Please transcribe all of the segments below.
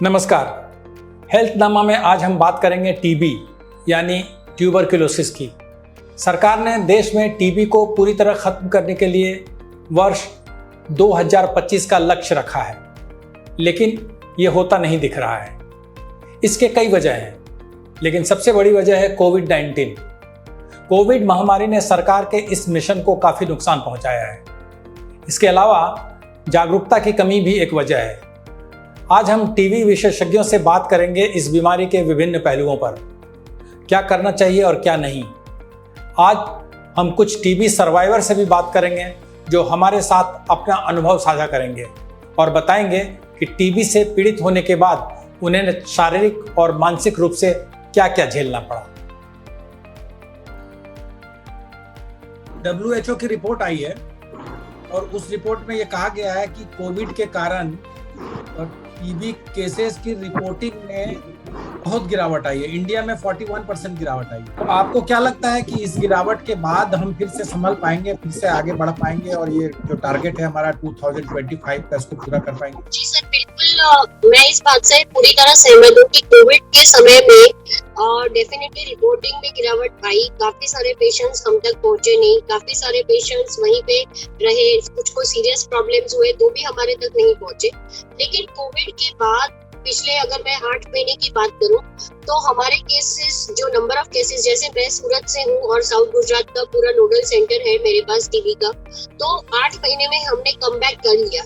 नमस्कार। हेल्थनामा में आज हम बात करेंगे टीबी यानी ट्यूबरक्लोसिस की। सरकार ने देश में टीबी को पूरी तरह खत्म करने के लिए वर्ष 2025 का लक्ष्य रखा है, लेकिन ये होता नहीं दिख रहा है। इसके कई वजह हैं, लेकिन सबसे बड़ी वजह है कोविड-19। कोविड महामारी ने सरकार के इस मिशन को काफ़ी नुकसान पहुंचाया है। इसके अलावा जागरूकता की कमी भी एक वजह है। आज हम टीबी विशेषज्ञों से बात करेंगे इस बीमारी के विभिन्न पहलुओं पर, क्या करना चाहिए और क्या नहीं। आज हम कुछ टीबी सर्वाइवर से भी बात करेंगे जो हमारे साथ अपना अनुभव साझा करेंगे और बताएंगे कि टीबी से पीड़ित होने के बाद उन्हें शारीरिक और मानसिक रूप से क्या क्या झेलना पड़ा। WHO की रिपोर्ट आई है और उस रिपोर्ट में ये कहा गया है कि कोविड के कारण टीबी केसेस की रिपोर्टिंग में बहुत गिरावट आई है। इंडिया में 41% गिरावट आई है। तो आपको क्या लगता है कि इस गिरावट के बाद हम फिर से संभल पाएंगे, फिर से आगे बढ़ पाएंगे और ये जो टारगेट है हमारा 2025 का, इसको पूरा कर पाएंगे? जी सर, बिल्कुल मैं इस बात से पूरी तरह सहमत हूँ कि कोविड के समय में डेफिनेटली रिपोर्टिंग में गिरावट आई। काफी सारे पेशेंट्स हम तक पहुंचे नहीं, काफी सारे पेशेंट्स वहीं पे रहे, कुछ को सीरियस प्रॉब्लम्स हुए तो भी हमारे तक नहीं पहुंचे। लेकिन कोविड के बाद पिछले अगर मैं 8 महीने की बात करूं तो हमारे केसेस, जो नंबर ऑफ केसेस, जैसे मैं सूरत से हूं और साउथ गुजरात का पूरा नोडल सेंटर है मेरे पास टीबी का, तो 8 महीने में हमने कम बैक कर लिया।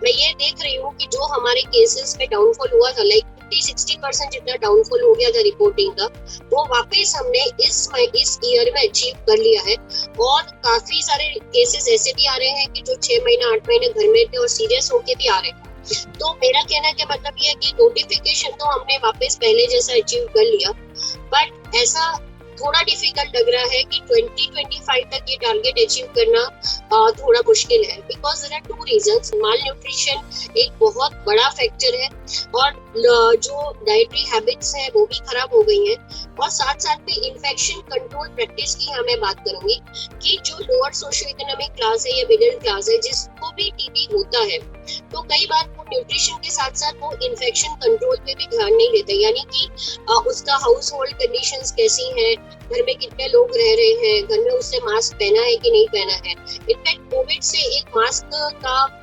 मैं ये देख रही हूँ कि जो हमारे केसेस में डाउनफॉल हुआ था, लाइक 50-60% जितना डाउनफॉल हो गया था रिपोर्टिंग का, वो वापस हमने इस ईयर में अचीव कर लिया है। और काफी सारे केसेस ऐसे भी आ रहे हैं कि जो 6 महीना 8 महीने घर में थे और सीरियस होके भी आ रहे हैं। तो मेरा कहना का मतलब ये है कि नोटिफिकेशन तो हमने वापस पहले जैसा अचीव कर लिया, बट ऐसा थोड़ा डिफिकल्ट लग रहा है कि 2025 तक ये टारगेट अचीव करना थोड़ा मुश्किल है। Because there are 2 reasons. Malnutrition एक बहुत बड़ा फैक्टर है और जो डाइटरी हैबिट्स है वो भी खराब हो गई हैं। और साथ साथ में इन्फेक्शन कंट्रोल प्रैक्टिस की मैं बात करूंगी कि जो लोअर सोशियो इकोनॉमिक क्लास है या मिडिल क्लास है जिसको भी टीबी होता है, तो कई बार वो न्यूट्रिशन के साथ साथ वो इन्फेक्शन कंट्रोल पे भी ध्यान नहीं देते, यानी कि उसका हाउस होल्ड कंडीशंस कैसी हैं, घर में कितने लोग रह रहे हैं, घर में उससे मास्क पहना है कि नहीं पहना है। इनफैक्ट कोविड से एक मास्क का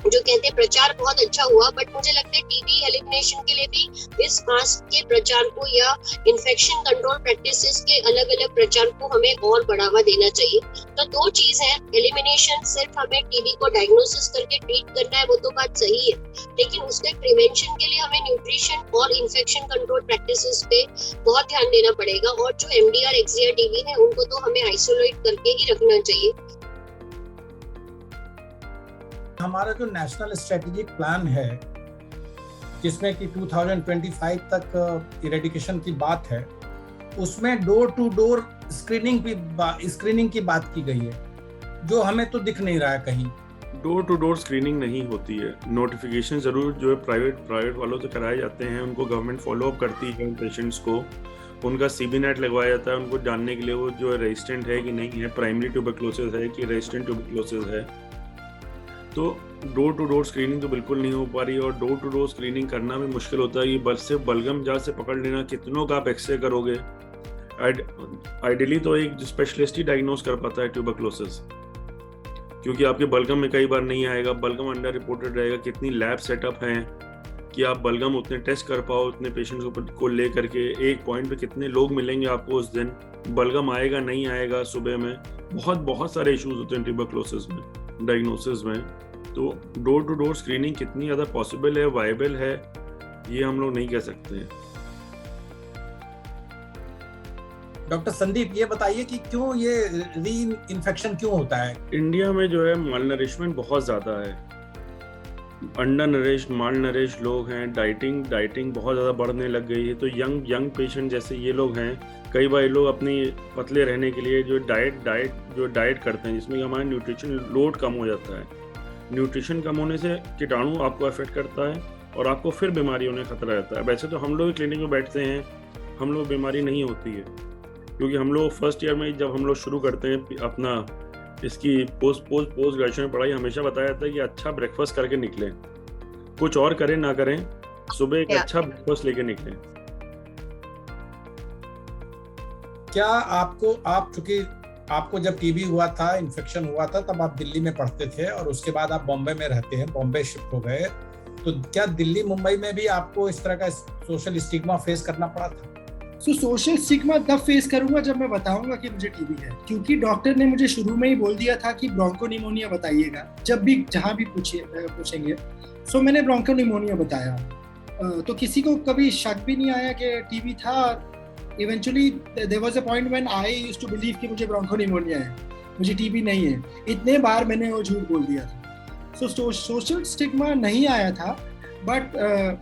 जो कहते हैं प्रचार बहुत अच्छा हुआ, बट मुझे लगता है टीबी एलिमिनेशन के लिए भी इस मास्क के प्रचार को या इन्फेक्शन कंट्रोल प्रैक्टिसेस के अलग अलग प्रचार को हमें और बढ़ावा देना चाहिए। तो 2 चीज है, एलिमिनेशन सिर्फ हमें टीबी को डायग्नोसिस करके ट्रीट करना है, वो तो बात सही है, लेकिन उसके प्रिवेंशन के लिए हमें न्यूट्रिशन और इन्फेक्शन कंट्रोल प्रैक्टिसेस पे बहुत ध्यान देना पड़ेगा। और जो MDR XDR टीबी है उनको तो हमें आइसोलेट करके ही रखना चाहिए। हमारा जो नेशनल स्ट्रेटेजिक प्लान है जिसमें कि 2025 तक इरेडिकेशन की बात है, उसमें डोर टू डोर स्क्रीनिंग की बात की गई है, जो हमें तो दिख नहीं रहा है कहीं। डोर टू डोर स्क्रीनिंग नहीं होती है। नोटिफिकेशन जरूर जो है प्राइवेट वालों से कराए जाते हैं, उनको गवर्नमेंट फॉलो अप करती है उन पेशेंट्स को, उनका CB नेट लगवाया जाता है उनको जानने के लिए वो जो है रेजिस्टेंट है कि नहीं है, प्राइमरी ट्यूबरक्लोसिस है कि रेजिस्टेंट ट्यूबरक्लोसिस है। तो डोर टू डोर स्क्रीनिंग तो बिल्कुल नहीं हो पा रही और डोर टू डोर स्क्रीनिंग करना भी मुश्किल होता है। ये बस से बलगम जहाँ से पकड़ लेना, कितनों का आप एक्सरे करोगे। आइडियली तो एक स्पेशलिस्ट ही डायग्नोस कर पाता है ट्यूबरक्लोसिस, क्योंकि आपके बलगम में कई बार नहीं आएगा, बलगम अंडर रिपोर्टेड रहेगा। कितनी लैब सेटअप हैं कि आप बलगम उतने टेस्ट कर पाओ, उतने पेशेंट्स को ले करके एक पॉइंट पे कितने लोग मिलेंगे आपको उस दिन, बलगम आएगा नहीं आएगा सुबह में, बहुत सारे इश्यूज होते हैं ट्यूबरक्लोसिस में डायग्नोसिस में। तो डोर टू डोर स्क्रीनिंग कितनी ज़्यादा पॉसिबल है, वायबल है, ये हम लोग नहीं कह सकते हैं। डॉक्टर संदीप, ये बताइए कि क्यों ये री इन्फेक्शन क्यों होता है? इंडिया में जो है मालनरिशमेंट बहुत ज़्यादा है, अंडर नरिश्ड माल नरिश्ड लोग हैं, डाइटिंग बहुत ज़्यादा बढ़ने लग गई है। तो यंग पेशेंट जैसे ये लोग हैं, कई बार ये लोग अपनी पतले रहने के लिए जो डाइट करते हैं, जिसमें हमारा न्यूट्रिशन लोड कम हो जाता है। न्यूट्रिशन कम होने से कीटाणु आपको अफेक्ट करता है और आपको फिर बीमारी होने का खतरा रहता है। वैसे तो हम लोग क्लिनिक में बैठते हैं, हम लोग बीमारी नहीं होती है, क्योंकि हम लोग फर्स्ट ईयर में जब हम लोग शुरू करते हैं अपना इसकी पोस्ट ग्रेजुएशन में पढ़ाई, हमेशा बताया जाता है कि अच्छा ब्रेकफास्ट करके निकलें, कुछ और करें ना करें, सुबह एक Yeah. अच्छा ब्रेकफास्ट लेके निकलें। क्या आप चूंकि आपको जब टीबी हुआ था, इन्फेक्शन हुआ था, तब आप दिल्ली में पढ़ते थे और उसके बाद आप बॉम्बे में रहते हैं, बॉम्बे शिफ्ट हो गए, तो क्या दिल्ली मुंबई में भी आपको इस तरह का सोशल स्टिग्मा फेस करना पड़ा था? सोशल स्टिग्मा तब फेस करूंगा जब मैं बताऊंगा कि मुझे टीबी है, क्योंकि डॉक्टर ने मुझे शुरू में ही बोल दिया था कि ब्रोंकोनिमोनिया बताइएगा जब भी जहां भी पूछेंगे। सो मैंने ब्रोंकोनिमोनिया बताया, तो किसी को कभी शक भी नहीं आया कि टीबी था। Eventually there was a point when I used to believe कि मुझे ब्रोंकोनिमोनिया है, मुझे टीबी नहीं है। इतने बार मैंने वो झूठ बोल दिया था। सो सोशल स्टिग्मा नहीं आया था, बट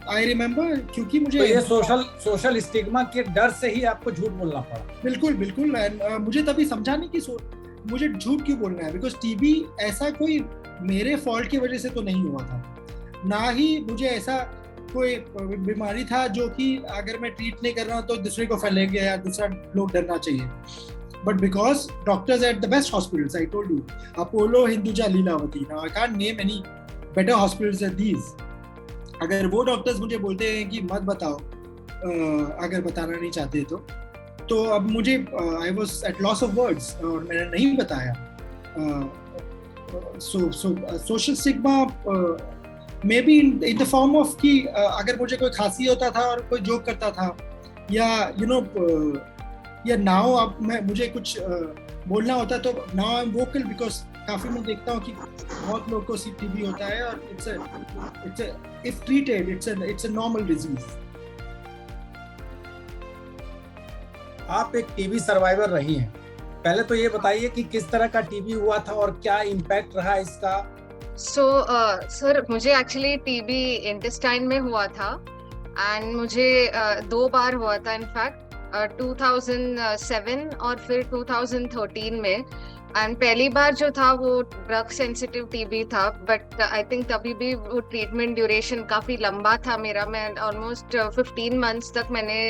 आई रिमेम्बर, क्योंकि मुझे तो ये सोशल स्टिग्मा के डर से ही आपको झूठ बोलना पड़ा? बिल्कुल। मुझे तभी समझा नहीं कि मुझे झूठ क्यों बोलना है, बिकॉज टीबी ऐसा कोई मेरे फॉल्ट की वजह से तो नहीं हुआ था, ना ही मुझे ऐसा कोई बीमारी था जो कि अगर मैं ट्रीट नहीं कर रहा हूँ तो दूसरे को फैलेगा या दूसरा लोग डरना चाहिए। But because doctors at the best hospitals, I told you, Apollo, Hinduja, Lilavati, now I can't name any better hospitals than these. अगर वो डॉक्टर्स मुझे बोलते हैं कि मत बताओ, अगर बताना नहीं चाहते तो अब मुझे I was at loss of words और मैंने नहीं बताया। Social stigma may be in the form of कि अगर मुझे कोई खांसी होता था और कोई जोक करता था, या या नाउ अब मुझे कुछ बोलना होता है तो now I am vocal, because काफी मैं देखता हूँ कि बहुत लोग को टीबी होता है और it's if treated it's a normal disease. आप एक टीबी सर्वाइवर रही हैं, पहले तो ये बताइए कि किस तरह का टीबी हुआ था और क्या इम्पैक्ट रहा इसका? सर मुझे एक्चुअली टीबी इंटेस्टाइन में हुआ था, एंड मुझे 2 बार हुआ था इनफैक्ट, 2007 और फिर 2013 में। एंड पहली बार जो था वो ड्रग सेंसिटिव टीबी था, बट आई थिंक तभी भी वो ट्रीटमेंट ड्यूरेशन काफ़ी लंबा था मेरा। मैं ऑलमोस्ट 15 मंथ्स तक मैंने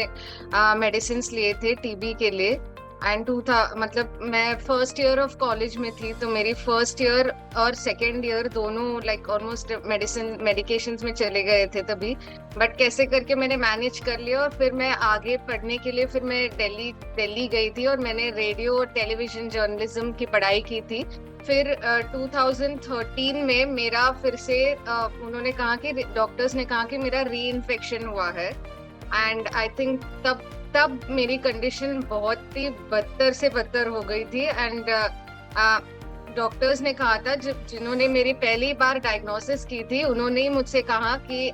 मेडिसिन लिए थे टीबी के लिए। एंड मतलब मैं फर्स्ट ईयर ऑफ कॉलेज में थी, तो मेरी फर्स्ट ईयर और सेकेंड ईयर दोनों लाइक ऑलमोस्ट मेडिकेशंस में चले गए थे तभी, बट कैसे करके मैंने मैनेज कर लिया। और फिर मैं आगे पढ़ने के लिए फिर मैं दिल्ली गई थी और मैंने रेडियो और टेलीविजन जर्नलिज्म की पढ़ाई की थी। फिर 2013 में मेरा फिर से उन्होंने कहा कि डॉक्टर्स ने कहा कि मेरा री इन्फेक्शन हुआ है, एंड आई थिंक तब मेरी कंडीशन बहुत ही बदतर से बदतर हो गई थी। एंड डॉक्टर्स ने कहा था, जिन्होंने मेरी पहली बार डायग्नोसिस की थी, उन्होंने ही मुझसे कहा कि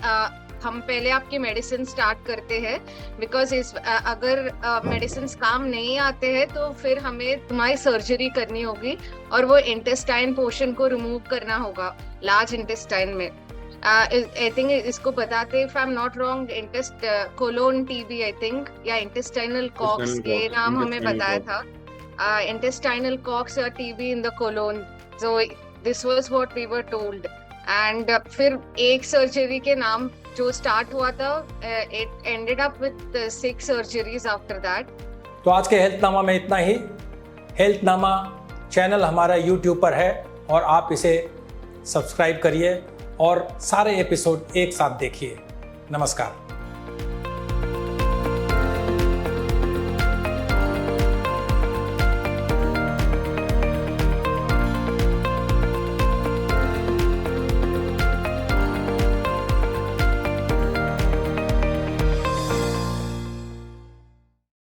हम पहले आपकी मेडिसिन स्टार्ट करते हैं, बिकॉज अगर मेडिसिन काम नहीं आते हैं तो फिर हमें तुम्हारी सर्जरी करनी होगी और वो इंटेस्टाइन पोर्शन को रिमूव करना होगा, लार्ज इंटेस्टाइन में। आई थिंक इसको बताते, if I am not wrong, colon TB I think, या इंटेस्टाइनल कॉक्स, ये नाम हमें बताया था, इंटेस्टाइनल कॉक्स या TB in the colon. So this was what we were told. And फिर एक सर्जरी के नाम जो स्टार्ट हुआ था, it ended up with 6 surgeries after that. तो आज के हेल्थनामा में इतना ही। हेल्थनामा चैनल हमारा यूट्यूब पर है और आप इसे सब्सक्राइब करिए और सारे एपिसोड एक साथ देखिए। नमस्कार।